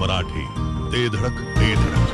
मराठी, ते धडक ते धडक.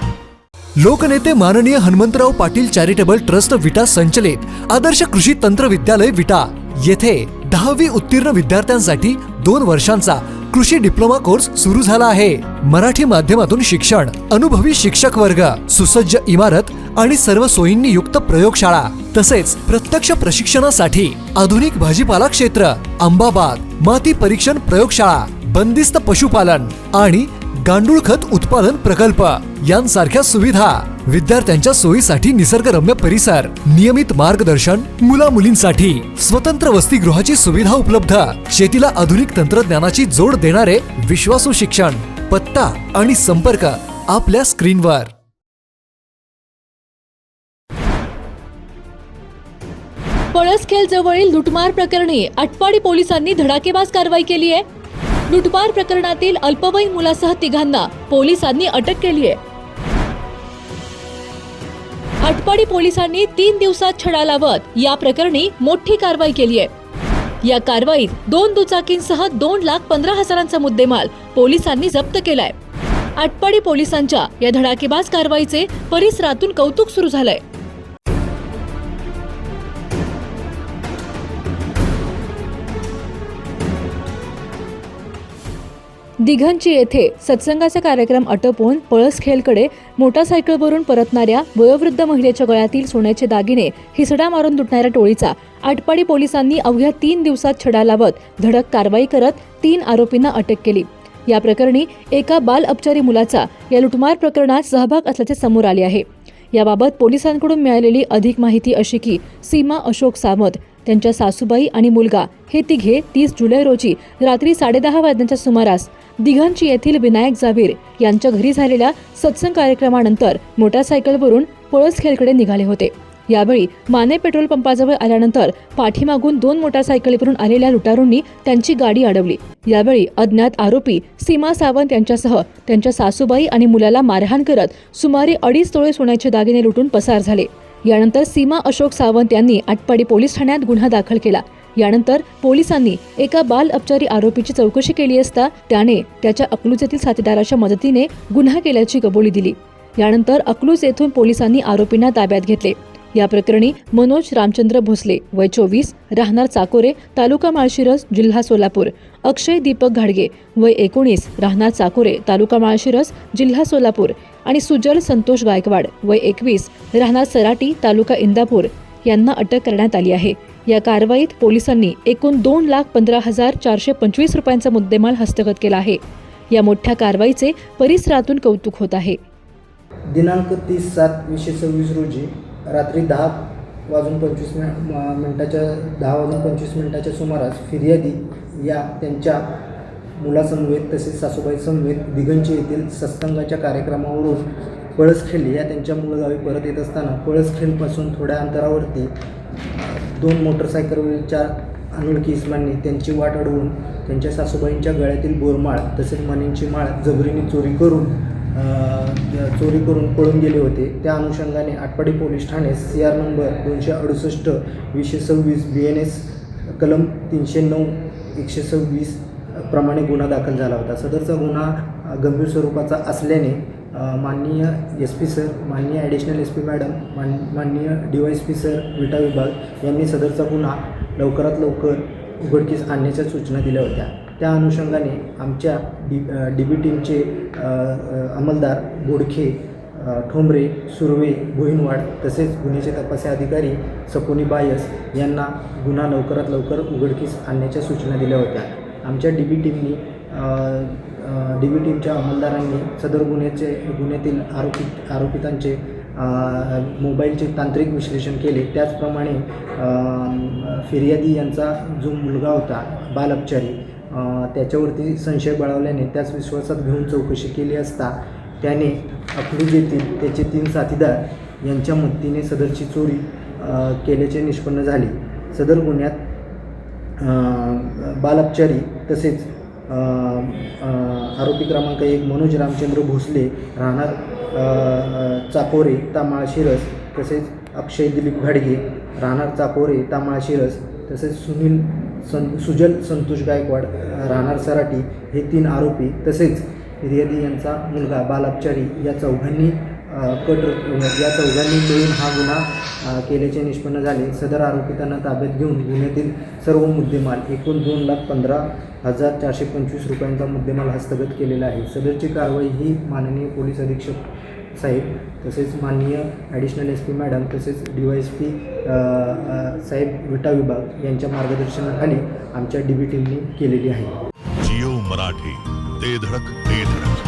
लोकनेते माननीय हनुमंतराव पाटील चॅरिटेबल ट्रस्ट विटा संचलित आदर्श कृषी तंत्र विद्यालय विटा येथे 10वी उत्तीर्ण विद्यार्थ्यांसाठी 2 वर्षांचा कृषी डिप्लोमा कोर्स सुरू झाला आहे. मराठी माध्यमातून शिक्षण, अनुभवी शिक्षक वर्ग, सुसज्ज इमारत आणि सर्व सोयींनी युक्त प्रयोगशाळा तसेच प्रत्यक्ष प्रशिक्षणासाठी आधुनिक भाजीपाला क्षेत्र, आंबा बाग, माती परीक्षण प्रयोगशाळा, बंदिस्त पशुपालन आणि गांडूळ खत उत्पादन प्रकल्प यांसारख्या सुविधा, विद्यार्थ्यांच्या सोयीसाठी निसर्गरम्य परिसर, नियमित मार्गदर्शन, मुला मुलींसाठी स्वतंत्र वसतिगृहाची सुविधा उपलब्ध, शेतीला आधुनिक तंत्रज्ञानाची जोड देणारे विश्वासू शिक्षण. पत्ता आणि संपर्क आपल्या स्क्रीनवर. पळसखेल जवळील लुटमार प्रकरणी आटपाडी पोलिसांनी धडाकेबाज कारवाई केली आहे. लुटमार प्रकरणातील अल्पवयीन मुलासह 3घांना पोलिसांनी अटक केली आहे. आटपाडी पोलिसांनी 3 दिवसात छडा लावत या प्रकरणी मोठी कारवाई केली आहे. या कारवाईत 2 दुचाकींसह 2,15,000चा मुद्देमाल पोलिसांनी जप्त केलाय. आटपाडी पोलिसांच्या या धडाकेबाज कारवाईचे परिसरातून कौतुक सुरू झालंय. दिघंची येथे सत्संगाचा कार्यक्रम आटोपून पळसखेलकडे मोटारसायकलवरून परतणाऱ्या वयोवृद्ध महिलेच्या गळ्यातील सोन्याचे दागिने हिसडा मारून लुटणाऱ्या टोळीचा आटपाडी पोलिसांनी अवघ्या 3 दिवसात छडा लावत धडक कारवाई करत 3 आरोपींना अटक केली. या प्रकरणी एका बाल अपचारी मुलाचा या लुटमार प्रकरणात सहभाग असल्याचे समोर आले आहे. याबाबत पोलिसांकडून मिळालेली अधिक माहिती अशी की सीमा अशोक सावंत, त्यांच्या सासूबाई आणि मुलगा हे तिघे 30 जुलै रोजी रात्री 10:30 वाजण्याच्या सुमारास दिघंची येथील विनायक जावीर यांच्या घरी झालेल्या सत्संग कार्यक्रमानंतर मोटारसायकलवरून पळसखेलकडे निघाले होते. यावेळी माने पेट्रोल पंपाजवळ आल्यानंतर पाठीमागून 2 मोटारसायकलीवरून आलेल्या लुटारूंनी त्यांची गाडी अडवली. यावेळी अज्ञात आरोपी सीमा सावंत यांच्यासह त्यांच्या सासूबाई आणि मुलाला मारहाण करत सुमारे 2.5 तोळे सोन्याचे दागिने लुटून पसार झाले. यानंतर सीमा अशोक सावंत यांनी आटपाडी पोलीस ठाण्यात गुन्हा दाखल केला. यानंतर पोलिसांनी एका बाल अपचारी आरोपीची चौकशी केली असता त्याने त्याच्या अकलूज येथील साथीदाराच्या मदतीने गुन्हा केल्याची कबुली दिली. यानंतर अकलूज येथून पोलिसांनी आरोपींना ताब्यात घेतले. या प्रकरणी मनोज रामचंद्र भोसले वय 24 राहणार चाकोरे तालुका माळशिरस जिल्हा सोलापूर, अक्षय दीपक घाडगे वय 19 राहणार चाकोरे तालुका माळशिरस जिल्हा सोलापूर आणि सुजल संतोष गायकवाड वय 21 राहणार सराटी तालुका इंदापूर यांना अटक करण्यात आली आहे. या कारवाईत पोलिसांनी एकूण 2,15,425 रुपयांचा मुद्देमाल हस्तगत केला आहे. या मोठ्या कारवाईचे परिसरातून कौतुक होत आहे. दिनांक 30/7/2026 रोजी रात्री 10:25 सुमारास फिर्यादी या त्यांच्या मुलासमवेत तसेच सासूबाई समवेत दिघंची येथील सत्संगाच्या कार्यक्रमावरून पळसखेल या त्यांच्या मूळगावी परत येत असताना पळसखेलपासून थोड्या अंतरावरती 2 मोटरसायकलवरील 4 अनोळखी इस्मांनी त्यांची वाट अडवून त्यांच्या सासूबाईंच्या गळ्यातील बोरमाळ तसेच मणींची माळ जबरीने चोरी करून पळून गेले होते. त्या अनुषंगाने Atpadi police Thane CR number 268/2026 BNS कलम 309/126 प्रमाणे गुन्हा दाखल झाला होता. सदरचा गुन्हा गंभीर स्वरूपाचा असल्याने माननीय SP सर, माननीय ॲडिशनल SP मॅडम, माननीय DYSP सर विटा विभाग यांनी सदरचा गुन्हा लवकरात लवकर उघडकीस आणण्याच्या सूचना दिल्या होत्या. त्या अनुषंगाने आमच्या DB टीमचे अंमलदार बोडखे, ठोंबरे, सुर्वे, गोहिनवाड तसेच गुन्ह्याचे तपासी अधिकारी सपोनी बायस यांना गुन्हा लवकरात लवकर उघडकीस आणण्याच्या सूचना दिल्या होत्या. आमच्या DB टीमच्या अंमलदारांनी सदर गुन्ह्यातील आरोपितांचे मोबाईलचे तांत्रिक विश्लेषण केले. त्याचप्रमाणे फिर्यादी यांचा जो मुलगा होता बाल अपचारी त्याच्यावरती संशय बळावल्याने त्याच विश्वासात घेऊन चौकशी केली असता त्याने अकलूज येथील त्याचे 3 साथीदार यांच्या मदतीने सदरची चोरी केल्याचे निष्पन्न झाले. सदर गुन्ह्यात बाल अपचारी तसेच आरोपी क्रमांक 1 मनोज रामचंद्र भोसले राहणार चाकोरे तामाळशिरस तसेच अक्षय दिलीप घाडगे राहणार चाकोरे तामाळशिरस तसेच सुजल संतोष गायकवाड राहणार सराटी हे 3 आरोपी तसेच फिर्यादी यांचा मुलगा बालअपचारी या चौघांनी मिळून हा गुन्हा केल्याचे निष्पन्न झाले. सदर आरोपितांना ताब्यात घेऊन गुन्ह्यातील सर्व मुद्देमाल एकूण 2,15,425 रुपयांचा मुद्देमाल हस्तगत केलेला आहे. सदरची कारवाई ही माननीय पोलीस अधीक्षक साहेब तसेच माननीय ॲडिशनल SP मॅडम तसेच DYSP साहेब विटा विभाग यांच्या मार्गदर्शनाखाली आमच्या DB टीमने केलेली आहे. जिओ मराठी ते धडक ते धडक.